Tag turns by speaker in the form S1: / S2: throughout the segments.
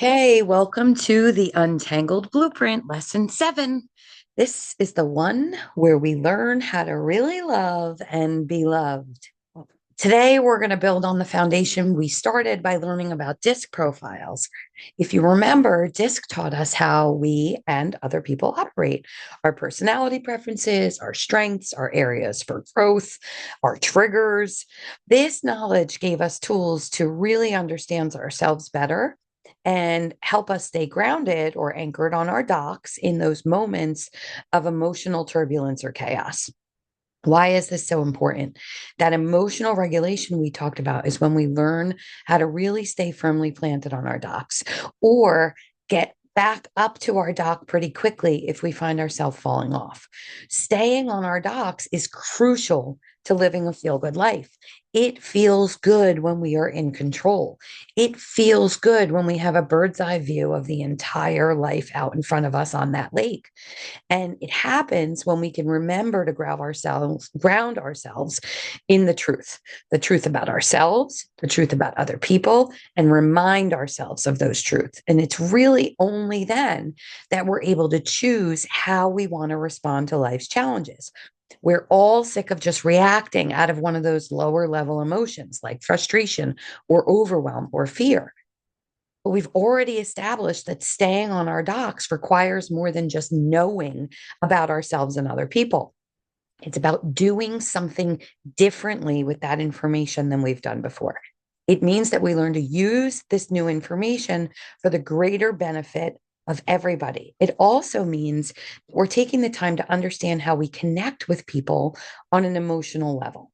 S1: Hey, welcome to the Untangled Blueprint, Lesson 7. This is the one where we learn how to really love and be loved. Today, we're going to build on the foundation we started by learning about disc profiles. If you remember, disc taught us how we and other people operate, our personality preferences, our strengths, our areas for growth, our triggers. This knowledge gave us tools to really understand ourselves better and help us stay grounded or anchored on our docks in those moments of emotional turbulence or chaos. Why is this so important? That emotional regulation we talked about is when we learn how to really stay firmly planted on our docks or get back up to our dock pretty quickly if we find ourselves falling off. Staying on our docks is crucial to living a feel good life. It feels good when we are in control. It feels good when we have a bird's eye view of the entire life out in front of us on that lake. And it happens when we can remember to ground ourselves in the truth about ourselves, the truth about other people, and remind ourselves of those truths. And it's really only then that we're able to choose how we want to respond to life's challenges. We're all sick of just reacting out of one of those lower level emotions like frustration or overwhelm or fear. But we've already established that staying on our docks requires more than just knowing about ourselves and other people. It's about doing something differently with that information than we've done before. It means that we learn to use this new information for the greater benefit of everybody. It also means we're taking the time to understand how we connect with people on an emotional level.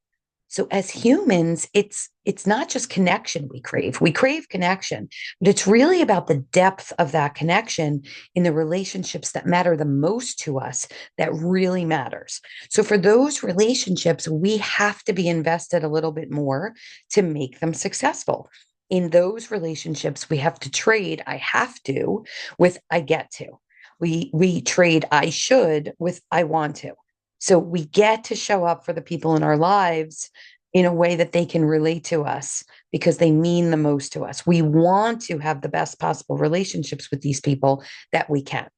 S1: So as humans, it's not just connection we crave. We crave connection, but it's really about the depth of that connection in the relationships that matter the most to us that really matters. So for those relationships, we have to be invested a little bit more to make them successful. In those relationships, we have to trade I have to with I get to. We trade I should with I want to. So we get to show up for the people in our lives in a way that they can relate to us because they mean the most to us. We want to have the best possible relationships with these people that we can.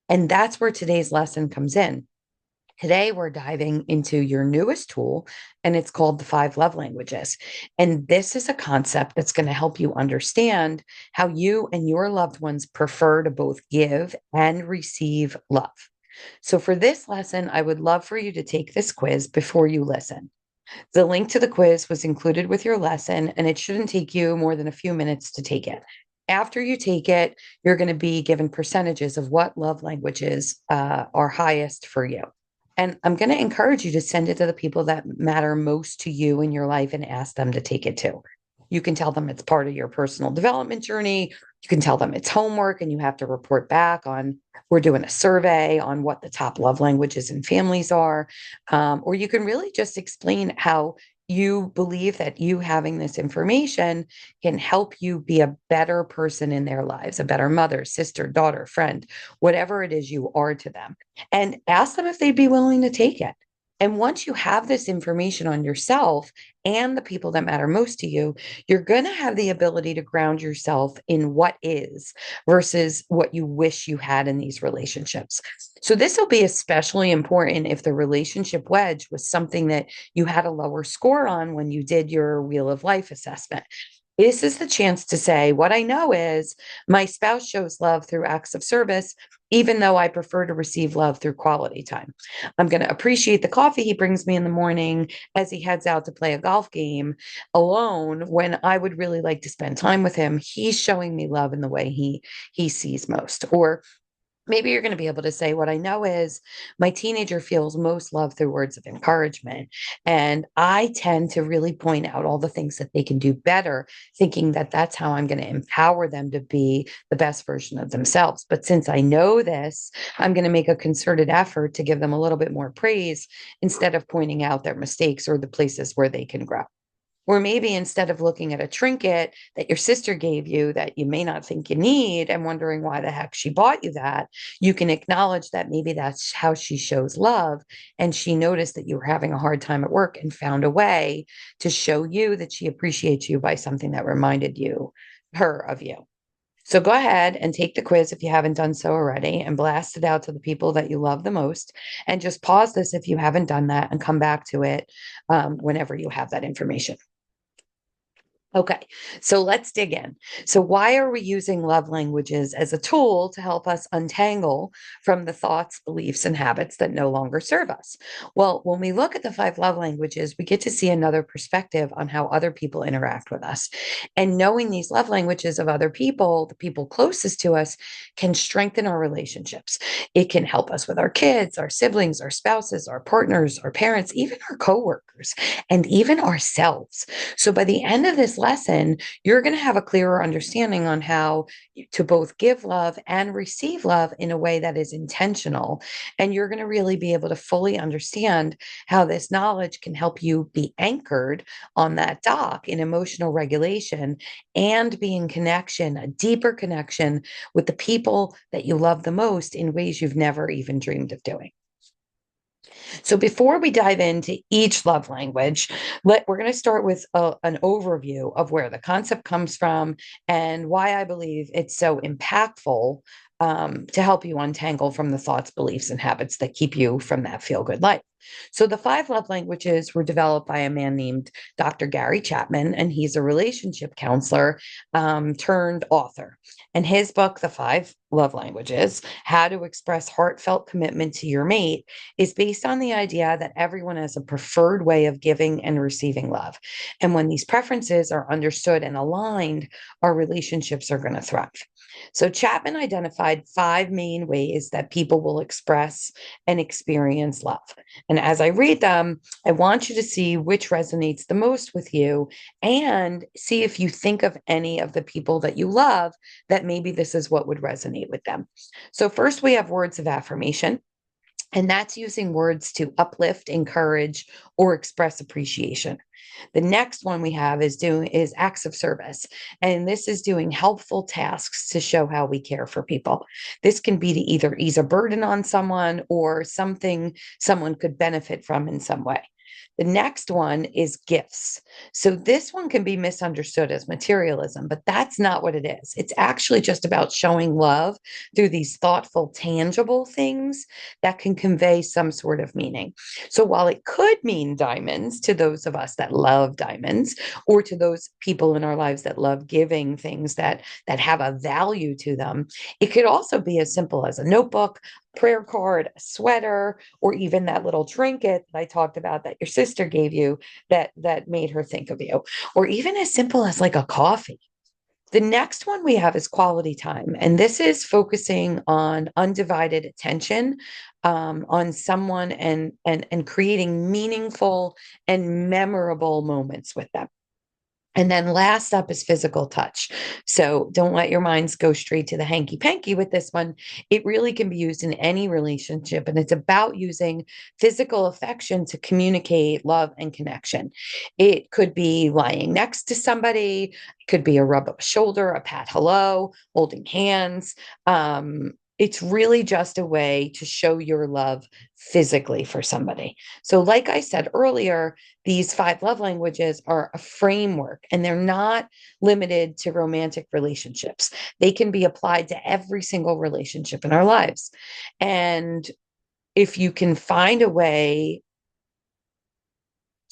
S1: And that's where today's lesson comes in. Today, we're diving into your newest tool, and it's called the five love languages. And this is a concept that's going to help you understand how you and your loved ones prefer to both give and receive love. So, for this lesson, I would love for you to take this quiz before you listen. The link to the quiz was included with your lesson, and it shouldn't take you more than a few minutes to take it. After you take it, you're going to be given percentages of what love languages are highest for you. And I'm going to encourage you to send it to the people that matter most to you in your life and ask them to take it too. You can tell them it's part of your personal development journey. You can tell them it's homework and you have to report back on, we're doing a survey on what the top love languages in families are. Or you can really just explain how you believe that you having this information can help you be a better person in their lives, a better mother, sister, daughter, friend, whatever it is you are to them. And ask them if they'd be willing to take it. And once you have this information on yourself and the people that matter most to you, you're going to have the ability to ground yourself in what is versus what you wish you had in these relationships. So, this will be especially important if the relationship wedge was something that you had a lower score on when you did your Wheel of Life assessment. This is the chance to say, what I know is my spouse shows love through acts of service, even though I prefer to receive love through quality time. I'm going to appreciate the coffee he brings me in the morning as he heads out to play a golf game alone when I would really like to spend time with him. He's showing me love in the way he sees most. Or maybe you're going to be able to say, what I know is my teenager feels most love through words of encouragement. And I tend to really point out all the things that they can do better, thinking that that's how I'm going to empower them to be the best version of themselves. But since I know this, I'm going to make a concerted effort to give them a little bit more praise instead of pointing out their mistakes or the places where they can grow. Or maybe instead of looking at a trinket that your sister gave you that you may not think you need and wondering why the heck she bought you that, you can acknowledge that maybe that's how she shows love. And she noticed that you were having a hard time at work and found a way to show you that she appreciates you by something that reminded her of you. So go ahead and take the quiz if you haven't done so already and blast it out to the people that you love the most. And just pause this if you haven't done that and come back to it whenever you have that information. Okay, so let's dig in. So, why are we using love languages as a tool to help us untangle from the thoughts, beliefs, and habits that no longer serve us? Well, when we look at the five love languages, we get to see another perspective on how other people interact with us. And knowing these love languages of other people, the people closest to us, can strengthen our relationships. It can help us with our kids, our siblings, our spouses, our partners, our parents, even our coworkers, and even ourselves. So by the end of this lesson, you're going to have a clearer understanding on how to both give love and receive love in a way that is intentional. And you're going to really be able to fully understand how this knowledge can help you be anchored on that dock in emotional regulation and be in connection, a deeper connection with the people that you love the most in ways you've never even dreamed of doing. So before we dive into each love language, we're going to start with an overview of where the concept comes from and why I believe it's so impactful to help you untangle from the thoughts, beliefs, and habits that keep you from that feel good life. So the five love languages were developed by a man named Dr. Gary Chapman, and he's a relationship counselor turned author. And his book, The Five Love Languages: How to Express Heartfelt Commitment to Your Mate, is based on the idea that everyone has a preferred way of giving and receiving love. And when these preferences are understood and aligned, our relationships are going to thrive. So Chapman identified five main ways that people will express and experience love. And as I read them, I want you to see which resonates the most with you and see if you think of any of the people that you love that maybe this is what would resonate with them. So, first, we have words of affirmation. And that's using words to uplift, encourage, or express appreciation. The next one we have is acts of service. And this is doing helpful tasks to show how we care for people. This can be to either ease a burden on someone or something someone could benefit from in some way. The next one is gifts. So this one can be misunderstood as materialism, but that's not what it is. It's actually just about showing love through these thoughtful, tangible things that can convey some sort of meaning. So while it could mean diamonds to those of us that love diamonds, or to those people in our lives that love giving things that have a value to them, it could also be as simple as a notebook, prayer card, a sweater, or even that little trinket that I talked about that your sister gave you that made her think of you, or even as simple as like a coffee. The next one we have is quality time. And this is focusing on undivided attention on someone and creating meaningful and memorable moments with them. And then last up is physical touch. So don't let your minds go straight to the hanky panky with this one. It really can be used in any relationship, and it's about using physical affection to communicate love and connection. It could be lying next to somebody, it could be a rub of a shoulder, a pat hello, holding hands. It's really just a way to show your love physically for somebody. So, like I said earlier, these five love languages are a framework and they're not limited to romantic relationships. They can be applied to every single relationship in our lives. And if you can find a way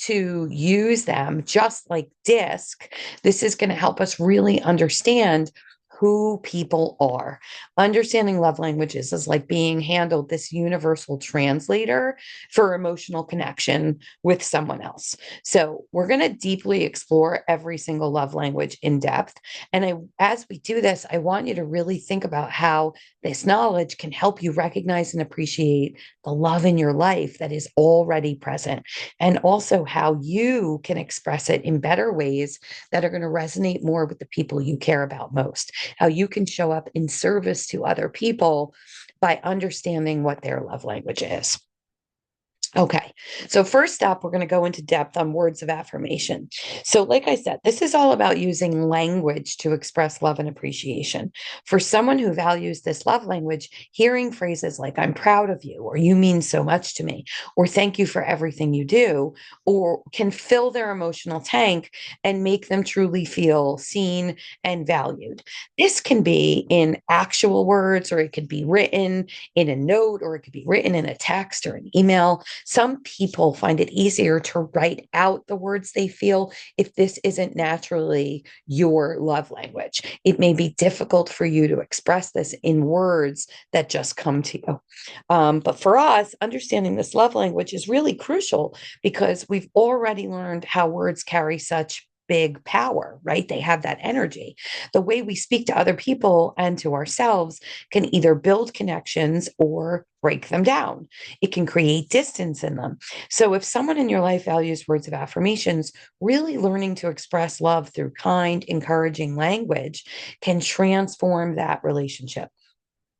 S1: to use them just like DISC, this is going to help us really understand who people are. Understanding love languages is like being handled this universal translator for emotional connection with someone else. So, we're going to deeply explore every single love language in depth. And as we do this, I want you to really think about how this knowledge can help you recognize and appreciate the love in your life that is already present, and also how you can express it in better ways that are going to resonate more with the people you care about most, how you can show up in service to other people by understanding what their love language is. Okay. So first up, we're going to go into depth on words of affirmation. So like I said, this is all about using language to express love and appreciation. For someone who values this love language, hearing phrases like I'm proud of you or you mean so much to me or thank you for everything you do or can fill their emotional tank and make them truly feel seen and valued. This can be in actual words or it could be written in a note or it could be written in a text or an email. Some people find it easier to write out the words they feel if this isn't naturally your love language. It may be difficult for you to express this in words that just come to you. But for us, understanding this love language is really crucial because we've already learned how words carry such big power, right? They have that energy. The way we speak to other people and to ourselves can either build connections or break them down. It can create distance in them. So, if someone in your life values words of affirmations, really learning to express love through kind, encouraging language can transform that relationship.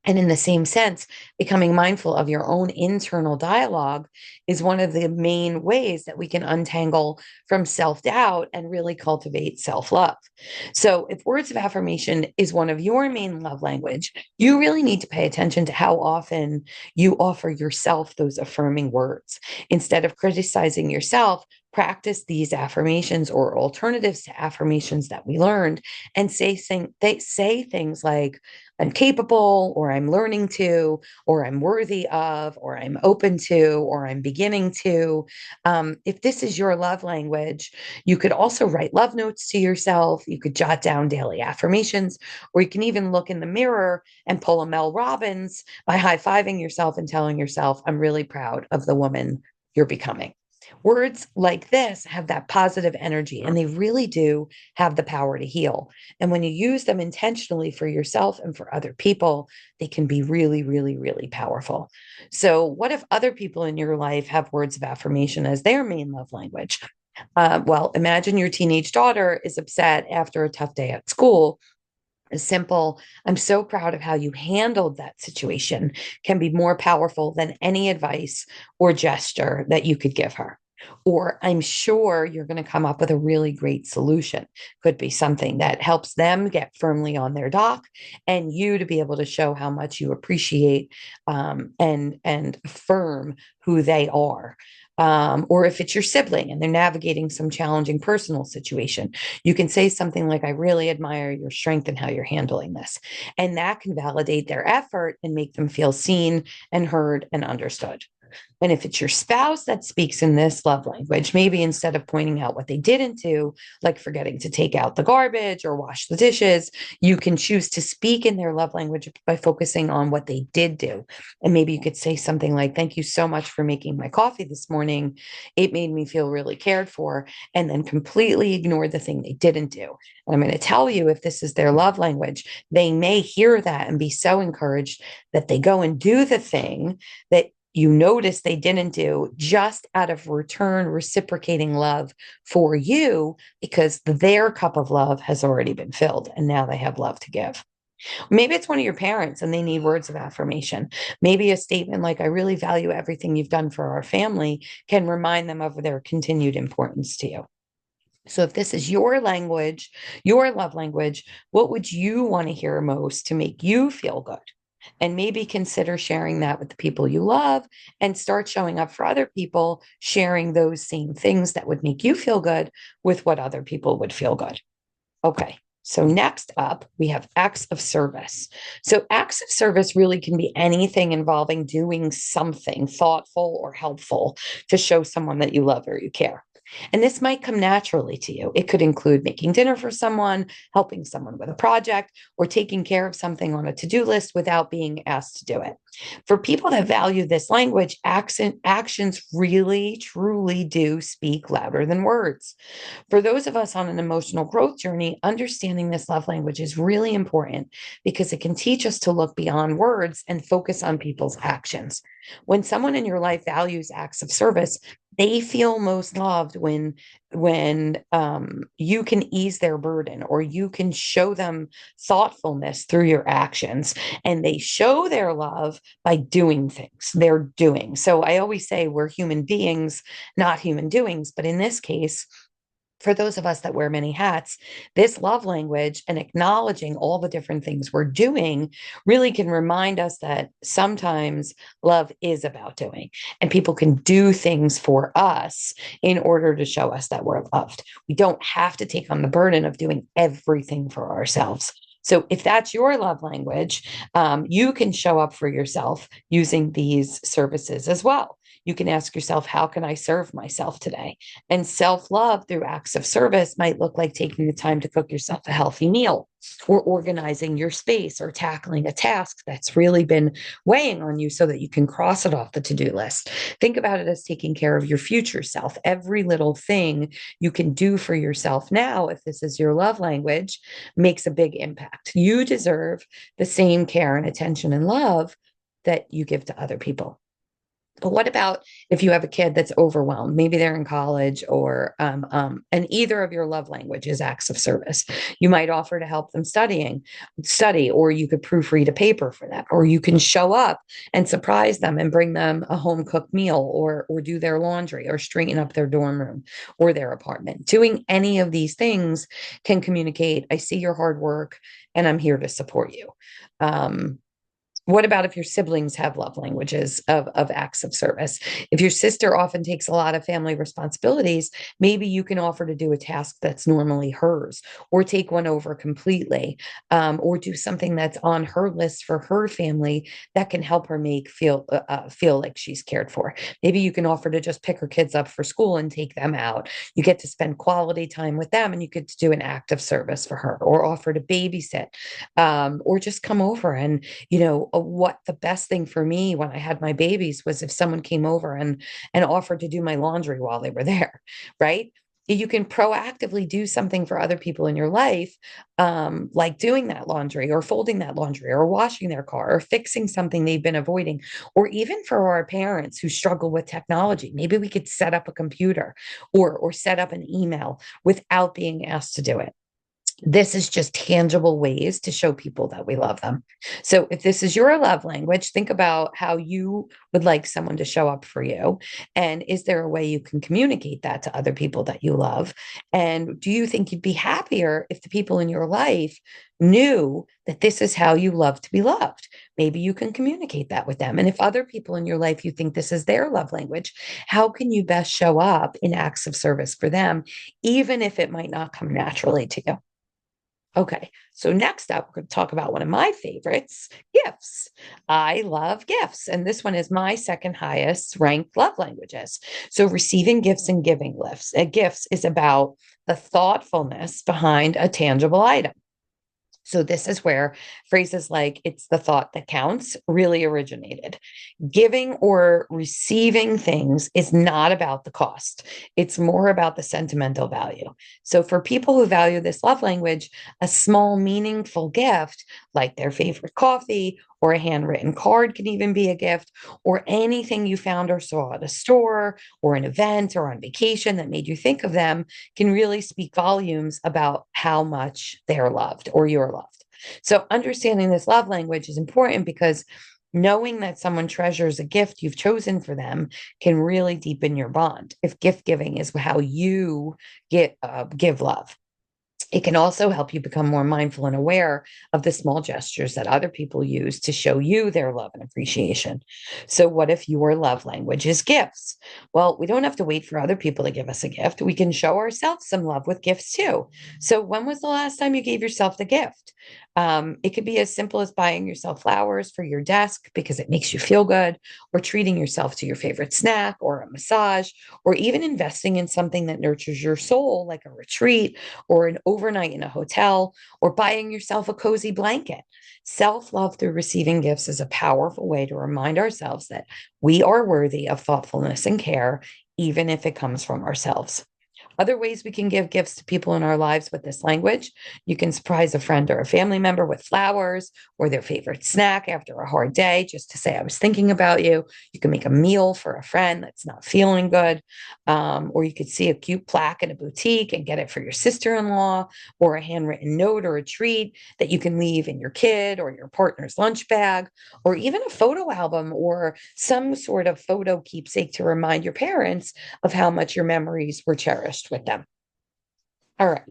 S1: And in the same sense, becoming mindful of your own internal dialogue is one of the main ways that we can untangle from self doubt and really cultivate self love. So, if words of affirmation is one of your main love language, you really need to pay attention to how often you offer yourself those affirming words. Instead of criticizing yourself, practice these affirmations or alternatives to affirmations that we learned and they say things like I'm capable, or I'm learning to, or I'm worthy of, or I'm open to, or I'm beginning to. If this is your love language, you could also write love notes to yourself. You could jot down daily affirmations, or you can even look in the mirror and pull a Mel Robbins by high fiving yourself and telling yourself, I'm really proud of the woman you're becoming. Words like this have that positive energy and they really do have the power to heal. And when you use them intentionally for yourself and for other people, they can be really, really, really powerful. So, what if other people in your life have words of affirmation as their main love language? Well, imagine your teenage daughter is upset after a tough day at school. A simple, I'm so proud of how you handled that situation can be more powerful than any advice or gesture that you could give her. Or I'm sure you're going to come up with a really great solution. Could be something that helps them get firmly on their dock and you to be able to show how much you appreciate and affirm who they are. Or if it's your sibling and they're navigating some challenging personal situation, you can say something like, I really admire your strength and how you're handling this. And that can validate their effort and make them feel seen and heard and understood. And if it's your spouse that speaks in this love language, maybe instead of pointing out what they didn't do, like forgetting to take out the garbage or wash the dishes, you can choose to speak in their love language by focusing on what they did do. And maybe you could say something like, thank you so much for making my coffee this morning. It made me feel really cared for, and then completely ignore the thing they didn't do. And I'm going to tell you, if this is their love language, they may hear that and be so encouraged that they go and do the thing that you notice they didn't do just out of return reciprocating love for you because their cup of love has already been filled and now they have love to give. Maybe it's one of your parents and they need words of affirmation. Maybe a statement like, I really value everything you've done for our family can remind them of their continued importance to you. So if this is your language, your love language, what would you want to hear most to make you feel good? And maybe consider sharing that with the people you love and start showing up for other people, sharing those same things that would make you feel good with what other people would feel good. Okay. So next up, we have acts of service. So acts of service really can be anything involving doing something thoughtful or helpful to show someone that you love or you care. And this might come naturally to you. It could include making dinner for someone, helping someone with a project, or taking care of something on a to-do list without being asked to do it. For people that value this language, actions really, truly do speak louder than words. For those of us on an emotional growth journey, understanding this love language is really important because it can teach us to look beyond words and focus on people's actions. When someone in your life values acts of service, they feel most loved when when you can ease their burden, or you can show them thoughtfulness through your actions, and they show their love by doing things they're doing. So I always say we're human beings, not human doings, but in this case, for those of us that wear many hats, this love language and acknowledging all the different things we're doing really can remind us that sometimes love is about doing, and people can do things for us in order to show us that we're loved. We don't have to take on the burden of doing everything for ourselves. So, if that's your love language, you can show up for yourself using these services as well. You can ask yourself, how can I serve myself today? And self love through acts of service might look like taking the time to cook yourself a healthy meal, or organizing your space, or tackling a task that's really been weighing on you so that you can cross it off the to do list. Think about it as taking care of your future self. Every little thing you can do for yourself now, if this is your love language, makes a big impact. You deserve the same care and attention and love that you give to other people. But what about if you have a kid that's overwhelmed? Maybe they're in college, and either of your love language is acts of service. You might offer to help them study, or you could proofread a paper for them, or you can show up and surprise them and bring them a home cooked meal, or do their laundry, or straighten up their dorm room or their apartment. Doing any of these things can communicate, I see your hard work and I'm here to support you. Um, what about if your siblings have love languages of acts of service? If your sister often takes a lot of family responsibilities, maybe you can offer to do a task that's normally hers, or take one over completely, or do something that's on her list for her family that can help her make feel like she's cared for. Maybe you can offer to just pick her kids up for school and take them out. You get to spend quality time with them, and you get to do an act of service for her, or offer to babysit, or just come over. And what the best thing for me when I had my babies was if someone came over and offered to do my laundry while they were there, right? You can proactively do something for other people in your life, like doing that laundry, or folding that laundry, or washing their car, or fixing something they've been avoiding. Or even for our parents who struggle with technology, maybe we could set up a computer, or set up an email without being asked to do it. This is just tangible ways to show people that we love them. So, if this is your love language, think about how you would like someone to show up for you. And is there a way you can communicate that to other people that you love? And do you think you'd be happier if the people in your life knew that this is how you love to be loved? Maybe you can communicate that with them. And if other people in your life, you think this is their love language, how can you best show up in acts of service for them, even if it might not come naturally to you? Okay, so next up, we're going to talk about one of my favorites, gifts. I love gifts, and this one is my second highest ranked love languages. So, receiving gifts and gifts is about the thoughtfulness behind a tangible item. So, this is where phrases like "it's the thought that counts" really originated. Giving or receiving things is not about the cost, it's more about the sentimental value. So, for people who value this love language, a small, meaningful gift like their favorite coffee, or a handwritten card can even be a gift, or anything you found or saw at a store, or an event, or on vacation that made you think of them, can really speak volumes about how much they're loved or you're loved. So, understanding this love language is important because knowing that someone treasures a gift you've chosen for them can really deepen your bond. If gift giving is how you give love, it can also help you become more mindful and aware of the small gestures that other people use to show you their love and appreciation. So, what if your love language is gifts? Well, we don't have to wait for other people to give us a gift. We can show ourselves some love with gifts too. So, when was the last time you gave yourself the gift? It could be as simple as buying yourself flowers for your desk because it makes you feel good, or treating yourself to your favorite snack, or a massage, or even investing in something that nurtures your soul, like a retreat, or an overnight in a hotel, or buying yourself a cozy blanket. Self love through receiving gifts is a powerful way to remind ourselves that we are worthy of thoughtfulness and care, even if it comes from ourselves. Other ways we can give gifts to people in our lives with this language: you can surprise a friend or a family member with flowers or their favorite snack after a hard day, just to say, I was thinking about you. You can make a meal for a friend that's not feeling good. Or you could see a cute plaque in a boutique and get it for your sister-in-law, or a handwritten note or a treat that you can leave in your kid or your partner's lunch bag, or even a photo album or some sort of photo keepsake to remind your parents of how much your memories were cherished with them. All right.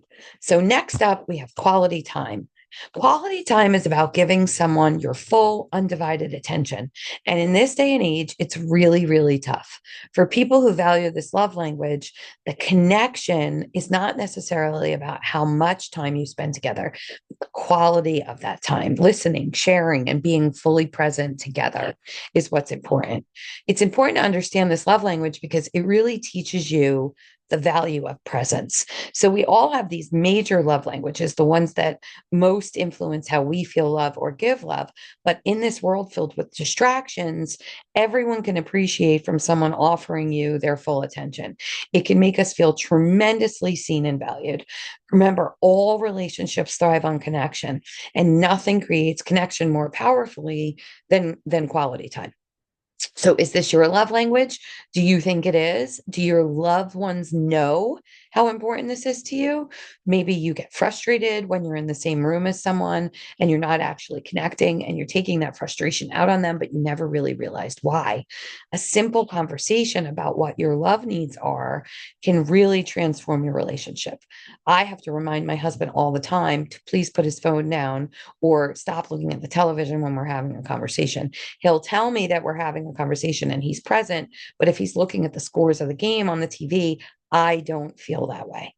S1: So next up, we have quality time. Quality time is about giving someone your full, undivided attention. And in this day and age, it's really, really tough. For people who value this love language, the connection is not necessarily about how much time you spend together, but the quality of that time. Listening, sharing, and being fully present together is what's important. It's important to understand this love language because it really teaches you the value of presence. So we all have these major love languages, the ones that most influence how we feel love or give love. But in this world filled with distractions, everyone can appreciate from someone offering you their full attention. It can make us feel tremendously seen and valued. Remember, all relationships thrive on connection, and nothing creates connection more powerfully than quality time. So, is this your love language? Do you think it is? Do your loved ones know how important this is to you? Maybe you get frustrated when you're in the same room as someone and you're not actually connecting and you're taking that frustration out on them, but you never really realized why. A simple conversation about what your love needs are can really transform your relationship. I have to remind my husband all the time to please put his phone down or stop looking at the television when we're having a conversation. He'll tell me that we're having a conversation and he's present, but if he's looking at the scores of the game on the TV, I don't feel that way.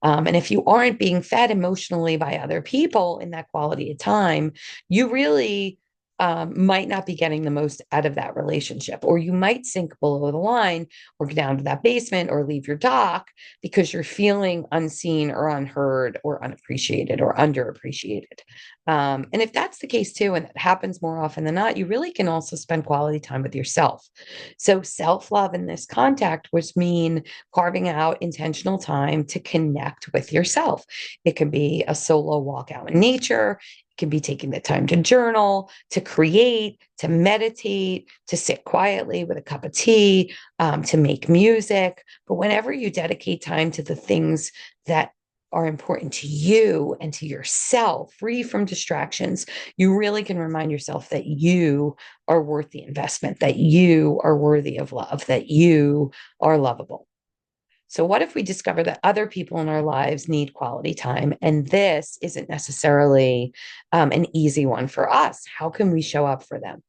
S1: And if you aren't being fed emotionally by other people in that quality of time, you really might not be getting the most out of that relationship, or you might sink below the line or go down to that basement or leave your dock because you're feeling unseen or unheard or unappreciated or underappreciated. And if that's the case too, and it happens more often than not, you really can also spend quality time with yourself. So self love in this contact would mean carving out intentional time to connect with yourself. It can be a solo walk out in nature. It can be taking the time to journal, to create, to meditate, to sit quietly with a cup of tea, to make music. But whenever you dedicate time to the things that are important to you and to yourself, free from distractions, you really can remind yourself that you are worth the investment, that you are worthy of love, that you are lovable. So, what if we discover that other people in our lives need quality time and this isn't necessarily an easy one for us? How can we show up for them?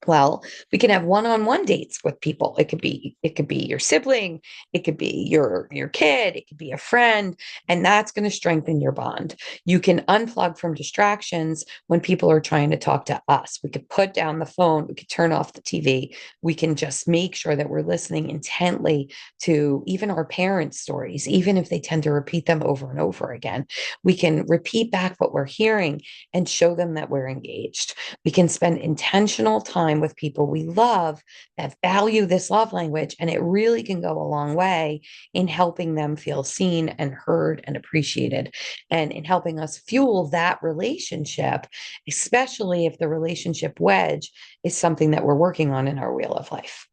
S1: Well, we can have one-on-one dates with people. It could be your sibling, it could be your kid, it could be a friend, and that's going to strengthen your bond. You can unplug from distractions when people are trying to talk to us. We could put down the phone, we could turn off the TV. We can just make sure that we're listening intently to even our parents' stories, even if they tend to repeat them over and over again. We can repeat back what we're hearing and show them that we're engaged. We can spend intentional time with people we love that value this love language, and it really can go a long way in helping them feel seen and heard and appreciated, and in helping us fuel that relationship, especially if the relationship wedge is something that we're working on in our wheel of life.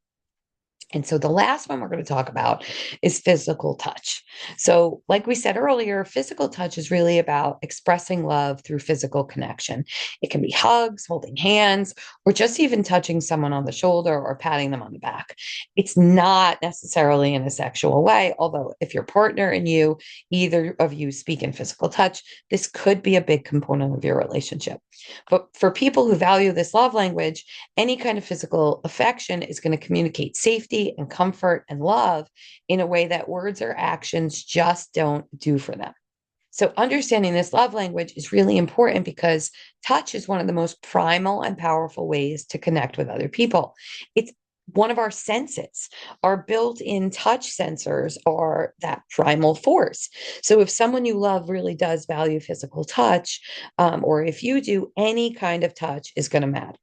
S1: And so the last one we're going to talk about is physical touch. So, like we said earlier, physical touch is really about expressing love through physical connection. It can be hugs, holding hands, or just even touching someone on the shoulder or patting them on the back. It's not necessarily in a sexual way, although if your partner and you, either of you speak in physical touch, this could be a big component of your relationship. But for people who value this love language, any kind of physical affection is going to communicate safety and comfort and love in a way that words or actions just don't do for them. So, understanding this love language is really important because touch is one of the most primal and powerful ways to connect with other people. It's one of our senses. Our built-in touch sensors are that primal force. So if someone you love really does value physical touch, or if you do, any kind of touch is going to matter.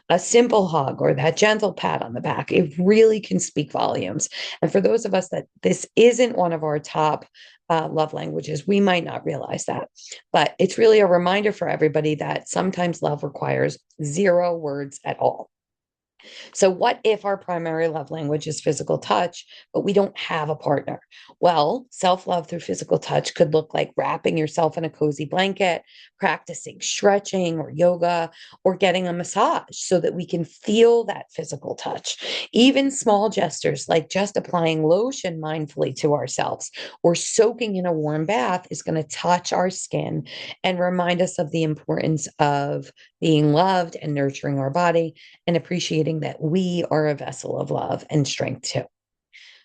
S1: A simple hug or that gentle pat on the back, it really can speak volumes. And for those of us that this isn't one of our top love languages, we might not realize that. But it's really a reminder for everybody that sometimes love requires zero words at all. So, what if our primary love language is physical touch, but we don't have a partner? Well, self love through physical touch could look like wrapping yourself in a cozy blanket, practicing stretching or yoga, or getting a massage so that we can feel that physical touch. Even small gestures like just applying lotion mindfully to ourselves or soaking in a warm bath is going to touch our skin and remind us of the importance of being loved and nurturing our body and appreciating that we are a vessel of love and strength too.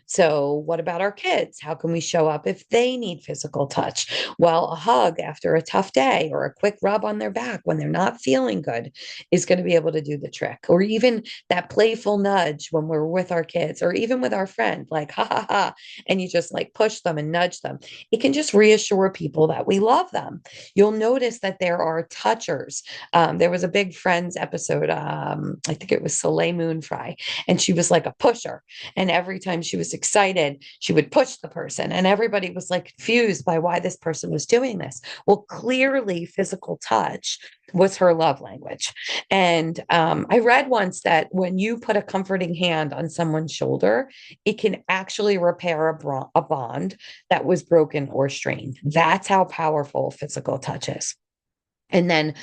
S1: So, what about our kids? How can we show up if they need physical touch? Well, a hug after a tough day or a quick rub on their back when they're not feeling good is going to be able to do the trick. Or even that playful nudge when we're with our kids or even with our friend, like, ha ha ha, and you just like push them and nudge them. It can just reassure people that we love them. You'll notice that there are touchers. There was a big Friends episode, I think it was Soleil Moon Frye, and she was like a pusher. And every time she was excited, she would push the person. And everybody was like confused by why this person was doing this. Well, clearly, physical touch was her love language. And I read once that when you put a comforting hand on someone's shoulder, it can actually repair a bond that was broken or strained. That's how powerful physical touch is. And then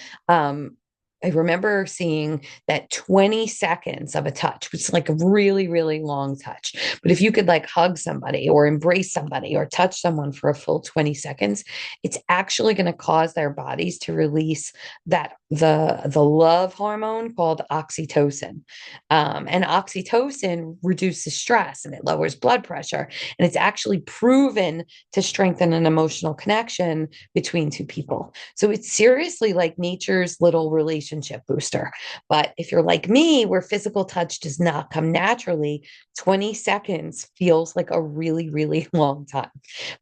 S1: I remember seeing that 20 seconds of a touch, which is like a really, really long touch. But if you could like hug somebody or embrace somebody or touch someone for a full 20 seconds, it's actually going to cause their bodies to release that the love hormone called oxytocin. And oxytocin reduces stress and it lowers blood pressure. And it's actually proven to strengthen an emotional connection between two people. So it's seriously like nature's little relationship booster. But if you're like me, where physical touch does not come naturally, 20 seconds feels like a really, really long time.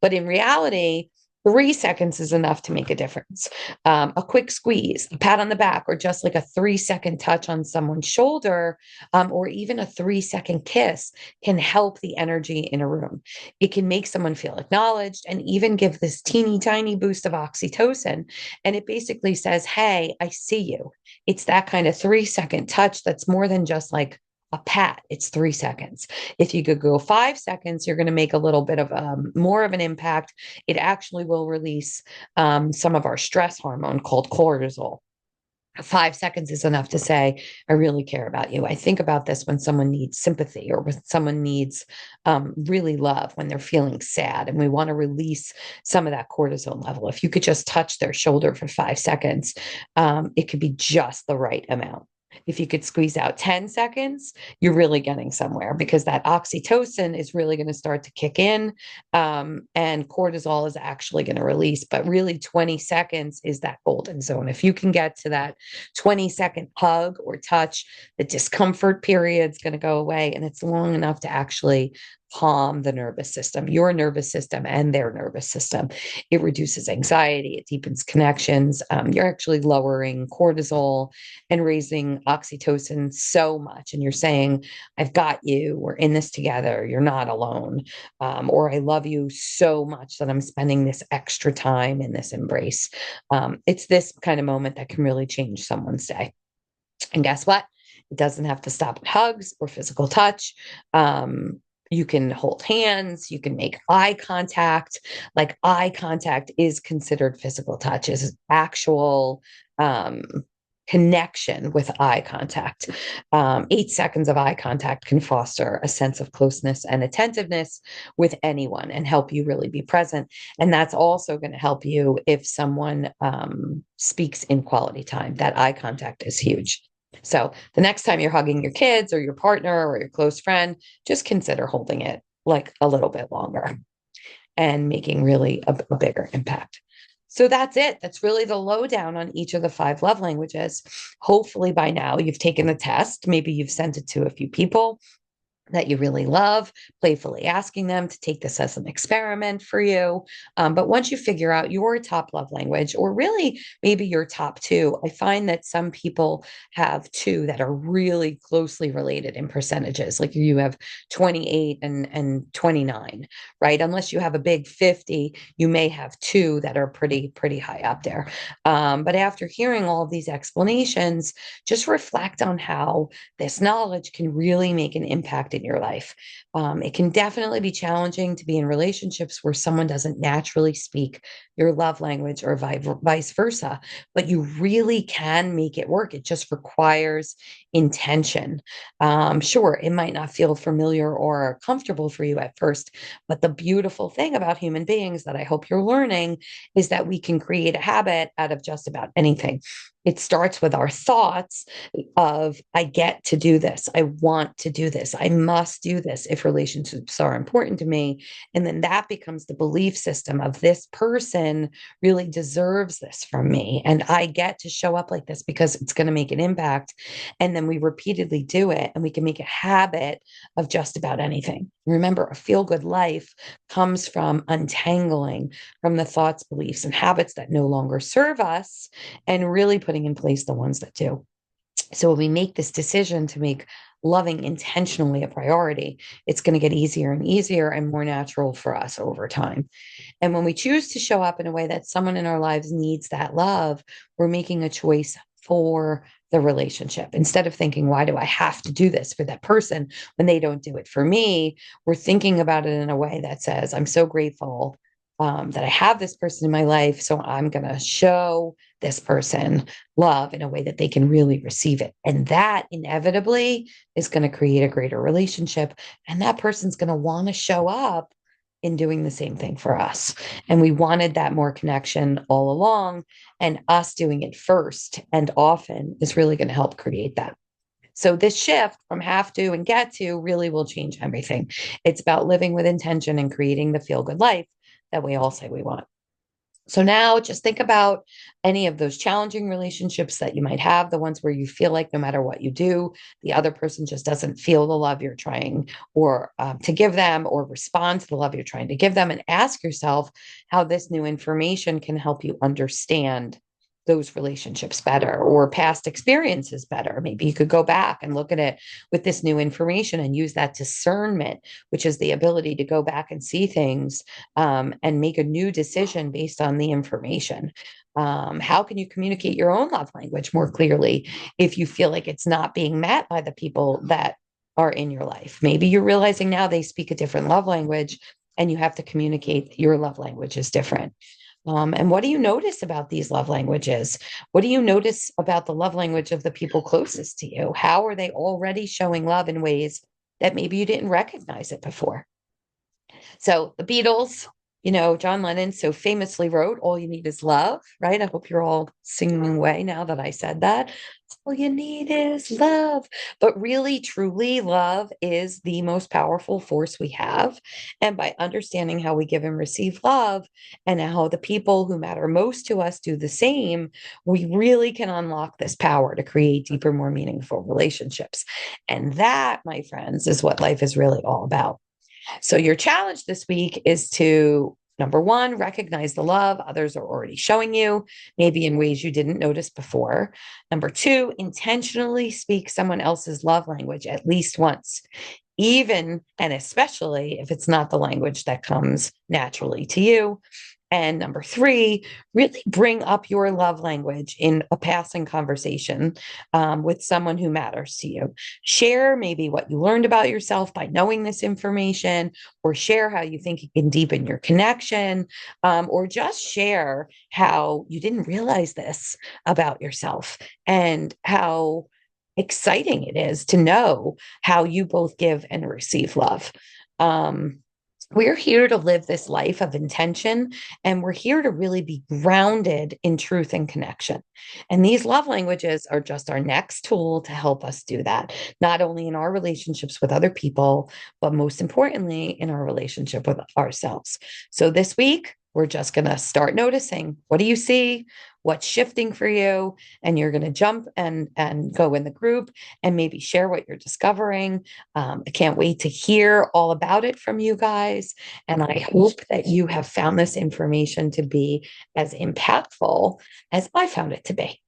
S1: But in reality, 3 seconds is enough to make a difference. A quick squeeze, a pat on the back, or just like a 3 second touch on someone's shoulder, or even a 3 second kiss can help the energy in a room. It can make someone feel acknowledged and even give this teeny tiny boost of oxytocin. And it basically says, hey, I see you. It's that kind of 3 second touch that's more than just like a pat. It's 3 seconds. If you could go 5 seconds, you're going to make a little bit of more of an impact. It actually will release some of our stress hormone called cortisol. 5 seconds is enough to say, I really care about you. I think about this when someone needs sympathy or when someone needs really love, when they're feeling sad and we want to release some of that cortisol level. If you could just touch their shoulder for 5 seconds, it could be just the right amount. If you could squeeze out 10 seconds, you're really getting somewhere because that oxytocin is really going to start to kick in and cortisol is actually going to release. But really, 20 seconds is that golden zone. If you can get to that 20-second hug or touch, the discomfort period is going to go away. And it's long enough to actually calm the nervous system, your nervous system and their nervous system. It reduces anxiety, it deepens connections. You're actually lowering cortisol and raising oxytocin so much. And you're saying, I've got you, we're in this together, you're not alone. Or I love you so much that I'm spending this extra time in this embrace. It's this kind of moment that can really change someone's day. And guess what? It doesn't have to stop at hugs or physical touch. You can hold hands, you can make eye contact. Like eye contact is considered physical touch, is actual um, connection with eye contact. 8 seconds of eye contact can foster a sense of closeness and attentiveness with anyone and help you really be present. And that's also going to help you if someone speaks in quality time. That eye contact is huge. So the next time you're hugging your kids or your partner or your close friend, just consider holding it like a little bit longer and making really a bigger impact. So that's it. That's really the lowdown on each of the five love languages. Hopefully by now you've taken the test. Maybe you've sent it to a few people. that you really love, playfully asking them to take this as an experiment for you. But once you figure out your top love language, or really maybe your top two, I find that some people have two that are really closely related in percentages. Like you have 28 and 29, right? Unless you have a big 50, you may have two that are pretty high up there. But after hearing all of these explanations, just reflect on how this knowledge can really make an impact in your life. It can definitely be challenging to be in relationships where someone doesn't naturally speak your love language or vice versa, but you really can make it work. It just requires intention. Sure, it might not feel familiar or comfortable for you at first, but the beautiful thing about human beings that I hope you're learning is that we can create a habit out of just about anything. It starts with our thoughts of, I get to do this. I want to do this. I must do this if relationships are important to me. And then that becomes the belief system of, this person really deserves this from me. And I get to show up like this because it's going to make an impact. And then we repeatedly do it, and we can make a habit of just about anything. Remember, a feel good life comes from untangling from the thoughts, beliefs, and habits that no longer serve us, and really putting in place the ones that do. So when we make this decision to make loving intentionally a priority, it's going to get easier and easier and more natural for us over time. And when we choose to show up in a way that someone in our lives needs that love, we're making a choice for the relationship. Instead of thinking, why do I have to do this for that person when they don't do it for me? We're thinking about it in a way that says, I'm so grateful that I have this person in my life. So I'm going to show this person love in a way that they can really receive it. And that inevitably is going to create a greater relationship. And that person's going to want to show up in doing the same thing for us. And we wanted that more connection all along. And us doing it first and often is really going to help create that. So this shift from have to and get to really will change everything. It's about living with intention and creating the feel good life that we all say we want. So now just think about any of those challenging relationships that you might have, the ones where you feel like no matter what you do, the other person just doesn't feel the love you're trying or to give them, or respond to the love you're trying to give them, and ask yourself how this new information can help you understand those relationships better, or past experiences better. Maybe you could go back and look at it with this new information and use that discernment, which is the ability to go back and see things and make a new decision based on the information. How can you communicate your own love language more clearly if you feel like it's not being met by the people that are in your life? Maybe you're realizing now they speak a different love language, and you have to communicate that your love language is different. And what do you notice about these love languages? What do you notice about the love language of the people closest to you? How are they already showing love in ways that maybe you didn't recognize it before? So the Beatles, John Lennon so famously wrote, All you need is love, right? I hope you're all singing away now that I said that. All you need is love. But really, truly, love is the most powerful force we have. And by understanding how we give and receive love, and how the people who matter most to us do the same, we really can unlock this power to create deeper, more meaningful relationships. And that, my friends, is what life is really all about. So your challenge this week is to, number one, recognize the love others are already showing you, maybe in ways you didn't notice before. Number two, intentionally speak someone else's love language at least once, even and especially if it's not the language that comes naturally to you. And number three, really bring up your love language in a passing conversation with someone who matters to you. Share maybe what you learned about yourself by knowing this information, or share how you think it can deepen your connection, or just share how you didn't realize this about yourself, and how exciting it is to know how you both give and receive love. Um, we're here to live this life of intention, and we're here to really be grounded in truth and connection. And these love languages are just our next tool to help us do that, not only in our relationships with other people, but most importantly, in our relationship with ourselves. So this week, we're just going to start noticing, what do you see? what's shifting for you, and you're going to jump and go in the group and maybe share what you're discovering. I can't wait to hear all about it from you guys. And I hope that you have found this information to be as impactful as I found it to be.